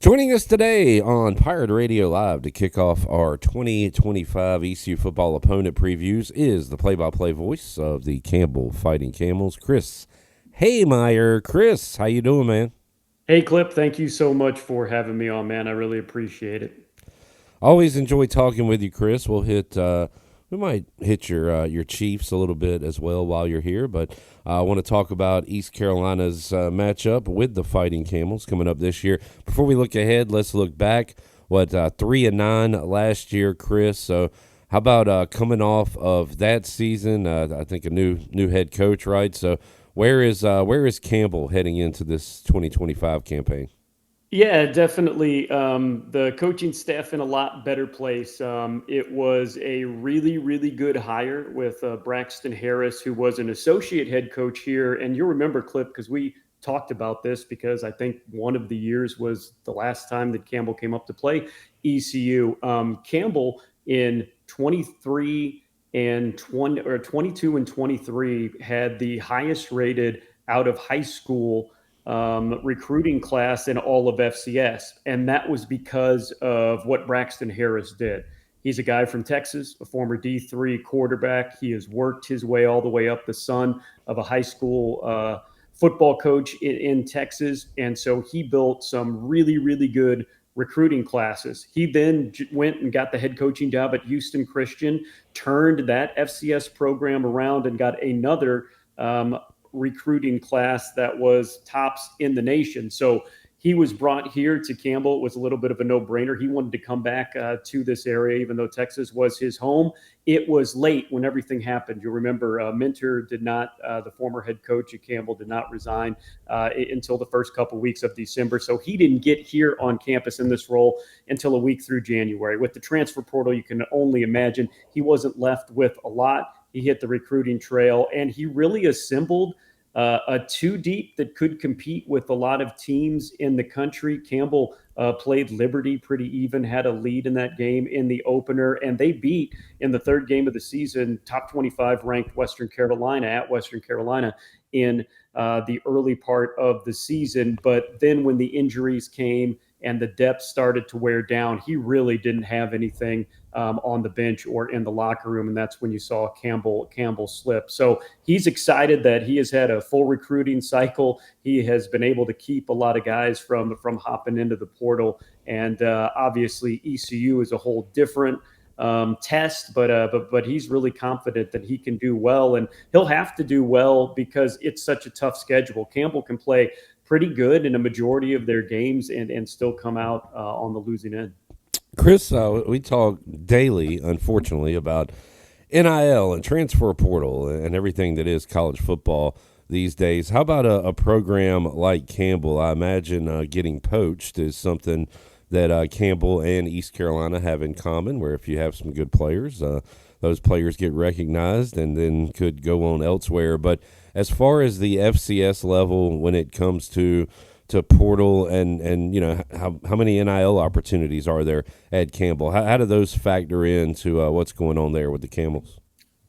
Joining us today on Pirate Radio Live to kick off our 2025 ECU football opponent previews is the play-by-play voice of the Campbell Fighting Camels, Chris Hemeyer. Chris, how you doing, man? Hey, Clip, thank you so much for having me on, man. I really appreciate it. Always enjoy talking with you, Chris. We might hit your Chiefs a little bit as well while you're here, but I want to talk about East Carolina's matchup with the Fighting Camels coming up this year. Before we look ahead, let's look back. 3-9 last year, Chris. So how about coming off of that season? I think a new head coach, right? So where is Campbell heading into this 2025 campaign? Yeah, definitely. The coaching staff in a lot better place. It was a really, really good hire with Braxton Harris, who was an associate head coach here. And you'll remember, Clip, because we talked about this because I think one of the years was the last time that Campbell came up to play ECU. Campbell in 23 and 20 or 22 and 23 had the highest rated out of high school recruiting class in all of FCS. And that was because of what Braxton Harris did. He's a guy from Texas, a former D3 quarterback. He has worked his way all the way up, the son of a high school football coach in Texas. And so he built some really, really good recruiting classes. He then went and got the head coaching job at Houston Christian, turned that FCS program around and got another recruiting class that was tops in the nation. So he was brought here to Campbell. It was a little bit of a no-brainer. He wanted to come back to this area, even though Texas was his home. It was late when everything happened. You'll remember Minter did not, the former head coach at Campbell, did not resign until the first couple weeks of December. So he didn't get here on campus in this role until a week through January. With the transfer portal, you can only imagine he wasn't left with a lot. He hit the recruiting trail, and he really assembled a two deep that could compete with a lot of teams in the country. Campbell played Liberty pretty even, had a lead in that game in the opener, and they beat in the third game of the season top 25 ranked Western Carolina at Western Carolina in the early part of the season. But then when the injuries came and the depth started to wear down, he really didn't have anything on the bench or in the locker room, and that's when you saw Campbell slip. So he's excited that he has had a full recruiting cycle. He has been able to keep a lot of guys from hopping into the portal, and obviously ECU is a whole different test, but he's really confident that he can do well, and he'll have to do well because it's such a tough schedule. Campbell can play pretty good in a majority of their games and still come out on the losing end. Chris, we talk daily, unfortunately, about NIL and transfer portal and everything that is college football these days. How about a program like Campbell? I imagine getting poached is something that Campbell and East Carolina have in common, where if you have some good players, those players get recognized and then could go on elsewhere. But as far as the FCS level, when it comes to portal and how many NIL opportunities are there at Campbell? How do those factor into what's going on there with the Camels?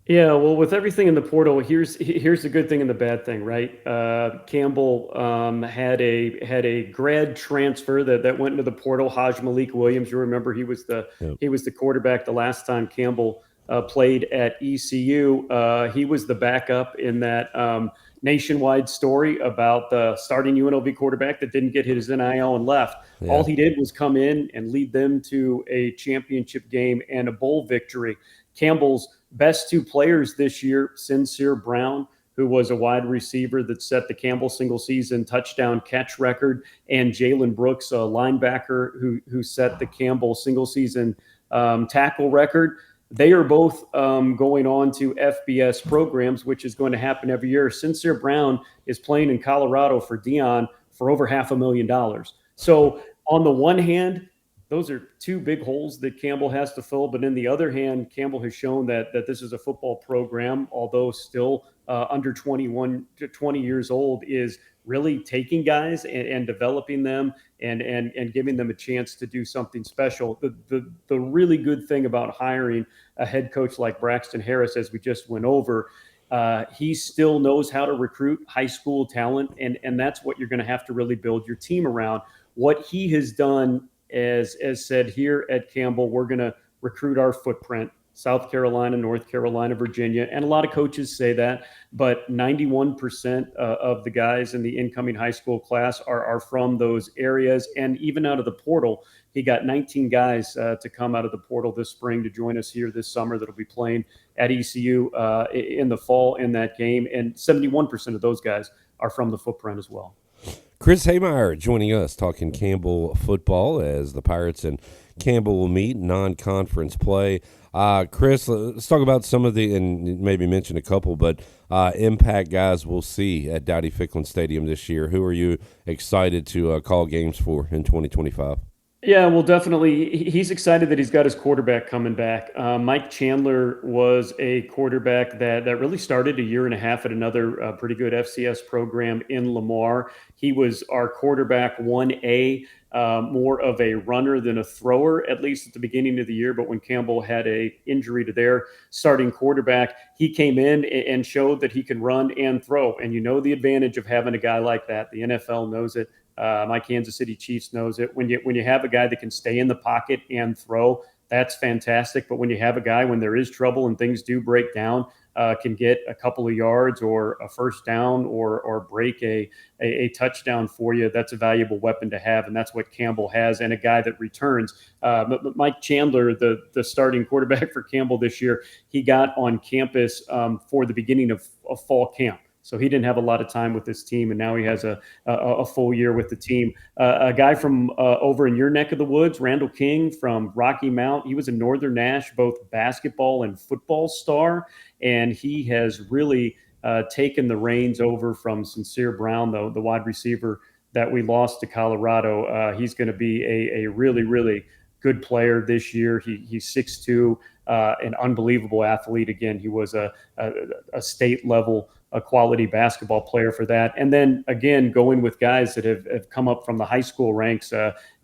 Yeah, well, with everything in the portal, here's the good thing and the bad thing, right? Campbell had a grad transfer that went into the portal. Haj Malik Williams, you remember Yep. he was the quarterback the last time Campbell played at ECU. He was the backup in that nationwide story about the starting UNLV quarterback that didn't get his NIL and left. All Yeah. he did was come in and lead them to a championship game and a bowl victory. Campbell's best two players this year, Sincere Brown, who was a wide receiver that set the Campbell single season touchdown catch record, and Jalen Brooks, a linebacker who set the Campbell single season tackle record. They are both going on to FBS programs, which is going to happen every year. Sincere Brown is playing in Colorado for Dion for over $500,000. So on the one hand, those are two big holes that Campbell has to fill. But in the other hand, Campbell has shown that this is a football program, although still under 21 to 20 years old, is really taking guys and developing them and giving them a chance to do something special. The really good thing about hiring a head coach like Braxton Harris, as we just went over, he still knows how to recruit high school talent, and that's what you're going to have to really build your team around. what he has done, as said here at Campbell, we're going to recruit our footprint. South Carolina, North Carolina, Virginia, and a lot of coaches say that, but 91% of the guys in the incoming high school class are from those areas. And even out of the portal, he got 19 guys to come out of the portal this spring to join us here this summer that'll be playing at ECU in the fall in that game. And 71% of those guys are from the footprint as well. Chris Hemeyer joining us talking Campbell football as the Pirates and Campbell will meet non-conference play. Chris, let's talk about some of the, and maybe mention a couple, but impact guys we'll see at Dowdy-Ficklin Stadium this year. Who are you excited to call games for in 2025? Yeah, well, definitely. He's excited that he's got his quarterback coming back. Mike Chandler was a quarterback that really started a year and a half at another pretty good FCS program in Lamar. He was our quarterback 1A, more of a runner than a thrower, at least at the beginning of the year. But when Campbell had a injury to their starting quarterback, he came in and showed that he can run and throw. And you know the advantage of having a guy like that. The NFL knows it. My Kansas City Chiefs knows it. When you have a guy that can stay in the pocket and throw, that's fantastic. But when you have a guy, when there is trouble and things do break down, can get a couple of yards or a first down or break a touchdown for you, that's a valuable weapon to have. And that's what Campbell has, and a guy that returns. But Mike Chandler, the starting quarterback for Campbell this year, he got on campus for the beginning of fall camp. So he didn't have a lot of time with this team, and now he has a full year with the team. A guy from over in your neck of the woods, Randall King from Rocky Mount. He was a Northern Nash, both basketball and football star, and he has really taken the reins over from Sincere Brown, the wide receiver that we lost to Colorado. He's going to be a really, really good player this year. He's 6'2", an unbelievable athlete. Again, he was a state level, a quality basketball player for that. And then again, going with guys that have come up from the high school ranks.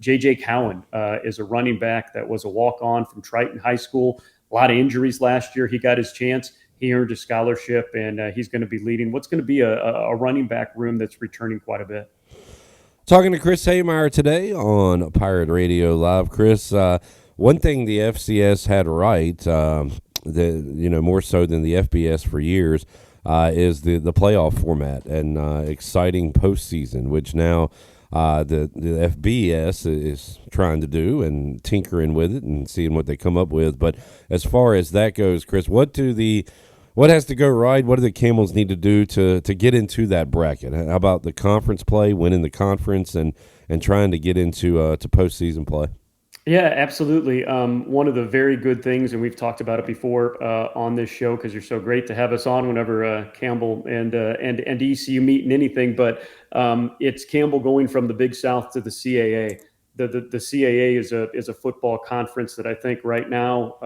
J.J. Cowan is a running back that was a walk-on from Triton High School. A lot of injuries last year. He got his chance. He earned a scholarship, and he's going to be leading what's going to be a running back room that's returning quite a bit. Talking to Chris Hemeyer today on Pirate Radio Live. Chris, one thing the FCS had right, more so than the FBS for years, is the playoff format and exciting postseason, which now the FBS is trying to do and tinkering with it and seeing what they come up with. But as far as that goes, Chris, what has to go right? What do the Camels need to do to get into that bracket? How about the conference play, winning the conference, and trying to get into to postseason play? Yeah, absolutely. One of the very good things, and we've talked about it before on this show, because you're so great to have us on whenever Campbell and ECU meet in anything. But it's Campbell going from the Big South to the CAA. The CAA is a football conference that I think right now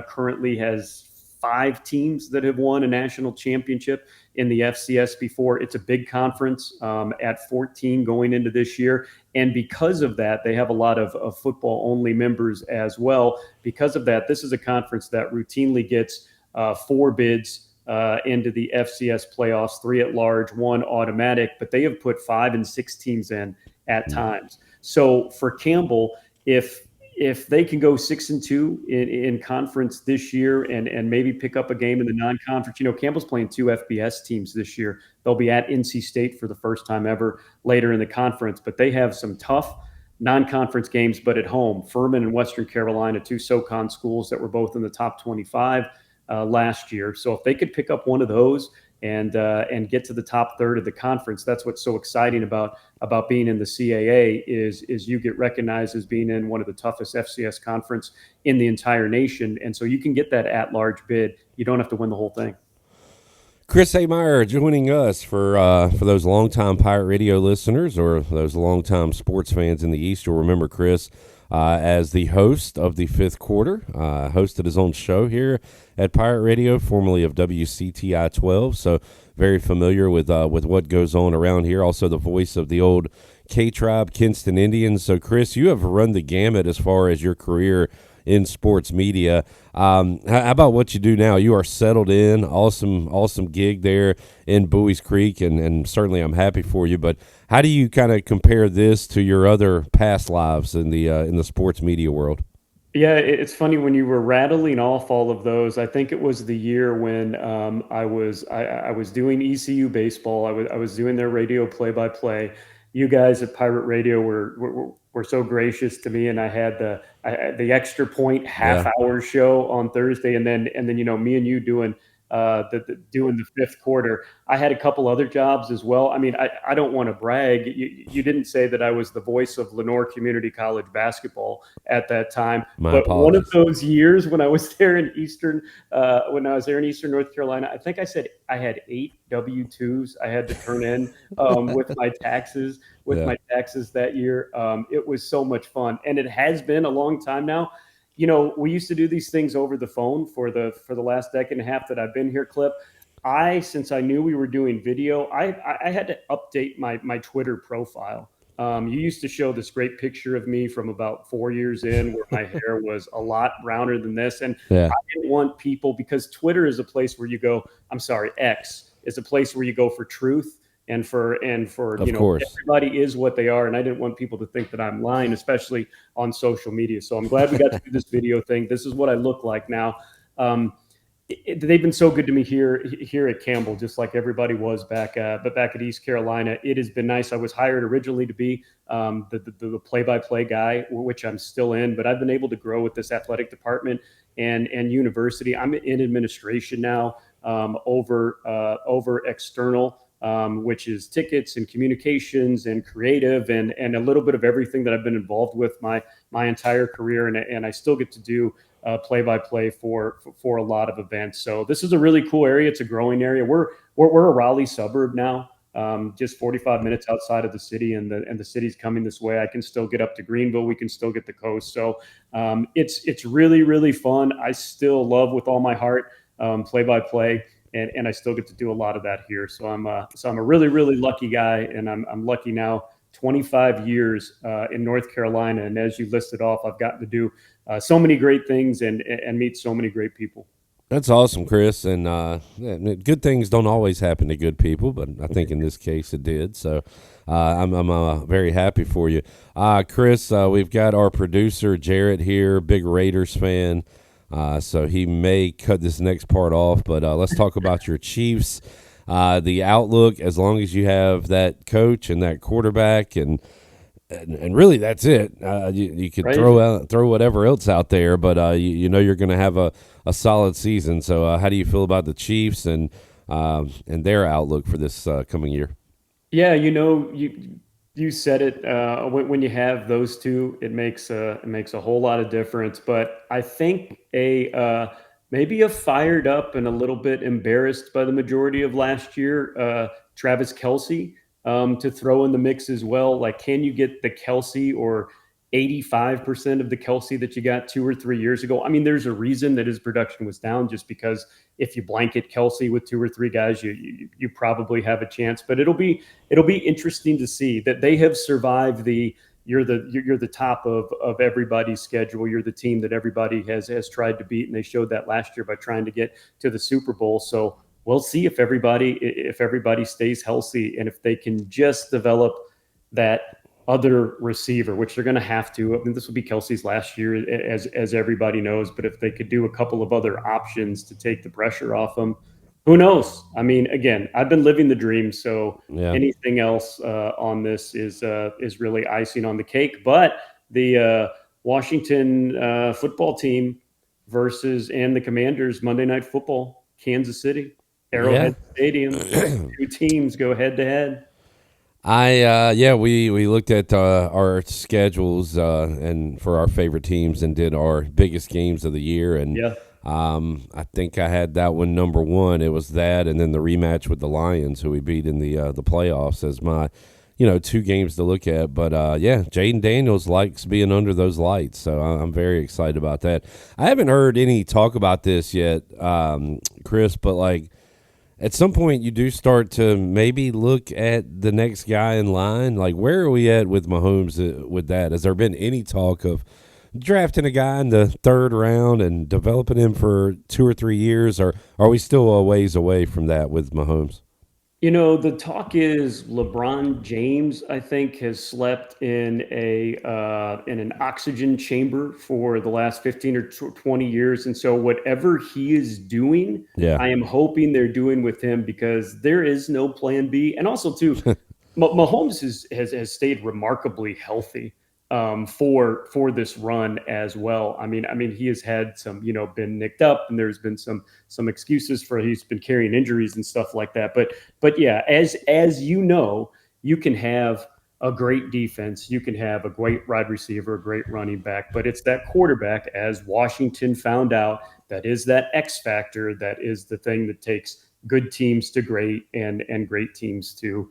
currently has 5 teams that have won a national championship in the FCS before. It's a big conference at 14 going into this year. And because of that, they have a lot of football-only members as well. Because of that, this is a conference that routinely gets 4 bids into the FCS playoffs, 3 at large, 1 automatic, but they have put 5 and 6 teams in at times. So for Campbell, if they can go 6-2 in conference this year and maybe pick up a game in the non-conference, Campbell's playing 2 FBS teams this year. They'll be at NC State for the first time ever later in the conference, but they have some tough non-conference games, but at home. Furman and Western Carolina, 2 SoCon schools that were both in the top 25 last year. So if they could pick up one of those and get to the top third of the conference, that's what's so exciting about being in the CAA is you get recognized as being in one of the toughest FCS conference in the entire nation. And so you can get that at-large bid. You don't have to win the whole thing. Chris Hemeyer joining us for those longtime Pirate Radio listeners or those longtime sports fans in the East. You'll remember Chris as the host of the 5th Quarter, hosted his own show here at Pirate Radio, formerly of WCTI 12. So very familiar with what goes on around here. Also the voice of the old K-Tribe Kinston Indians. So Chris, you have run the gamut as far as your career in sports media. How about what you do now? You are settled in, awesome gig there in Bowie's Creek, and certainly I'm happy for you. But how do you kind of compare this to your other past lives in the sports media world? Yeah, it's funny when you were rattling off all of those. I think it was the year when I was doing ECU baseball. I was doing their radio play by play. You guys at Pirate Radio were so gracious to me, and I had the extra point half Yeah, hour show on Thursday, and then me and you doing doing the fifth quarter. I had a couple other jobs as well. I mean, I don't want to brag. You didn't say that I was the voice of Lenore Community College basketball at that time. my But one of apologies. those years when I was there in Eastern North Carolina, I think I said I had 8 W-2s I had to turn in with my taxes Yeah, that year. It was so much fun, and it has been a long time now. We used to do these things over the phone for the last decade and a half that I've been here, Clip. Since I knew we were doing video, I had to update my Twitter profile. You used to show this great picture of me from about 4 years in, where my hair was a lot browner than this, and yeah, I didn't want people, because Twitter is a place where you go. I'm sorry, X is a place where you go for truth and for of course. everybody is what they are, and I didn't want people to think that I'm lying, especially on social media. So I'm glad we got to do this video thing. This is what I look like now. Um, they've been so good to me here at Campbell, just like everybody was back at East Carolina. It has been nice. I was hired originally to be the play-by-play guy, which I'm still in, but I've been able to grow with this athletic department and university. I'm in administration now, over external, which is tickets and communications and creative and a little bit of everything that I've been involved with my entire career, and I still get to do play by play for a lot of events. So this is a really cool area. It's a growing area. We're a Raleigh suburb now, just 45 minutes outside of the city, and the city's coming this way. I can still get up to Greenville. We can still get the coast. So it's really really fun. I still love with all my heart play by play. And I still get to do a lot of that here. So I'm a really really lucky guy, and I'm lucky now. 25 years in North Carolina, and as you listed off, I've gotten to do so many great things and meet so many great people. That's awesome, Chris. And yeah, good things don't always happen to good people, but I think in this case it did. So I'm very happy for you, Chris. We've got our producer Jarrett here, big Raiders fan. So he may cut this next part off, but let's talk about your Chiefs. The outlook, as long as you have that coach and that quarterback, and really that's it. You could Right? throw whatever else out there, but you know you're going to have a solid season. So how do you feel about the Chiefs and their outlook for this coming year? Yeah, you said it. When you have those two, it makes a whole lot of difference. But I think maybe a fired up and a little bit embarrassed by the majority of last year, Travis Kelsey, to throw in the mix as well. Like, can you get the Kelsey or 85% of the Kelsey that you got 2 or 3 years ago? I mean, there's a reason that his production was down, just because if you blanket Kelsey with two or three guys, you probably have a chance. But it'll be interesting to see that they have survived you're the top of everybody's schedule. You're the team that everybody has tried to beat, and they showed that last year by trying to get to the Super Bowl. So we'll see if everybody stays healthy, and if they can just develop that other receiver, which they're going to have to. I mean, this will be Kelsey's last year, as everybody knows. But if they could do a couple of other options to take the pressure off them, who knows? I mean, again, I've been living the dream, so Yeah. anything else on this is really icing on the cake. But the Washington football team and the Commanders Monday Night Football, Kansas City, Yeah. Arrowhead Stadium. Two teams go head to head. Yeah, we looked at our schedules and for our favorite teams and did our biggest games of the year, and Yeah. I think I had that one number one. It was that, and then the rematch with the Lions, who we beat in the playoffs, as my two games to look at. But yeah, Jaden Daniels likes being under those lights, so I'm very excited about that. I haven't heard any talk about this yet, Chris, but like, at some point you do start to maybe look at the next guy in line. Like, where are we at with Mahomes with that? Has there been any talk of drafting a guy in the third round and developing him for 2 or 3 years, or are we still a ways away from that with Mahomes? The talk is LeBron James, I think, has slept in an oxygen chamber for the last 15 or 20 years. And so whatever he is doing, Yeah. I am hoping they're doing with him because there is no plan B. And also too, Mahomes has stayed remarkably healthy for this run as well. I mean, he has had some, been nicked up, and there's been some excuses for he's been carrying injuries and stuff like that. But yeah, as you know, you can have a great defense, you can have a great wide receiver, a great running back, but it's that quarterback, as Washington found out, that is that X factor, that is the thing that takes good teams to great and great teams to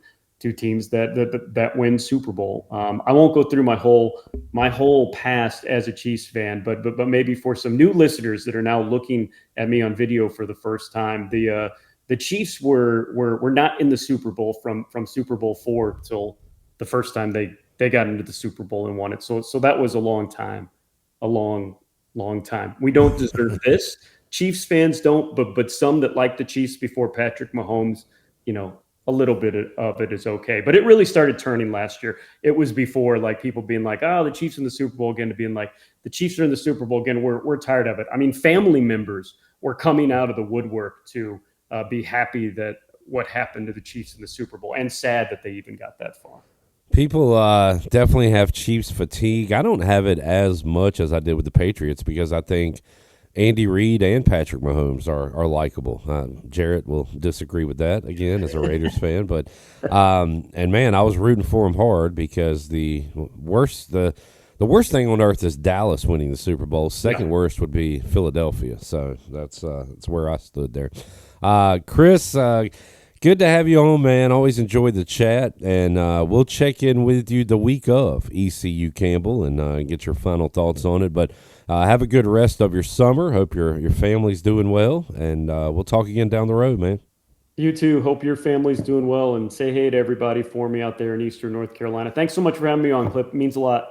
teams that win Super Bowl. I won't go through my whole past as a Chiefs fan, but maybe for some new listeners that are now looking at me on video for the first time, the Chiefs were not in the Super Bowl from Super Bowl IV till the first time they got into the Super Bowl and won it. So that was a long time, a long time. We don't deserve this. Chiefs fans don't, but some that like the Chiefs before Patrick Mahomes, you know, a little bit of it is okay. But it really started turning last year. It was before, like, people being like, "Oh, the Chiefs in the Super Bowl again," to being like, "The Chiefs are in the Super Bowl again. We're tired of it." I mean, family members were coming out of the woodwork to be happy that what happened to the Chiefs in the Super Bowl, and sad that they even got that far. People definitely have Chiefs fatigue. I don't have it as much as I did with the Patriots because I think Andy Reid and Patrick Mahomes are likable. Jarrett will disagree with that again as a Raiders fan, but and man, I was rooting for him hard because the worst thing on earth is Dallas winning the Super Bowl. Second Yeah. worst would be Philadelphia. So that's where I stood there. Chris, good to have you on, man. Always enjoyed the chat, and we'll check in with you the week of ECU Campbell and get your final thoughts on it. But have a good rest of your summer. Hope your family's doing well, and we'll talk again down the road, man. You too. Hope your family's doing well, and say hey to everybody for me out there in Eastern North Carolina. Thanks so much for having me on, Clip. It means a lot.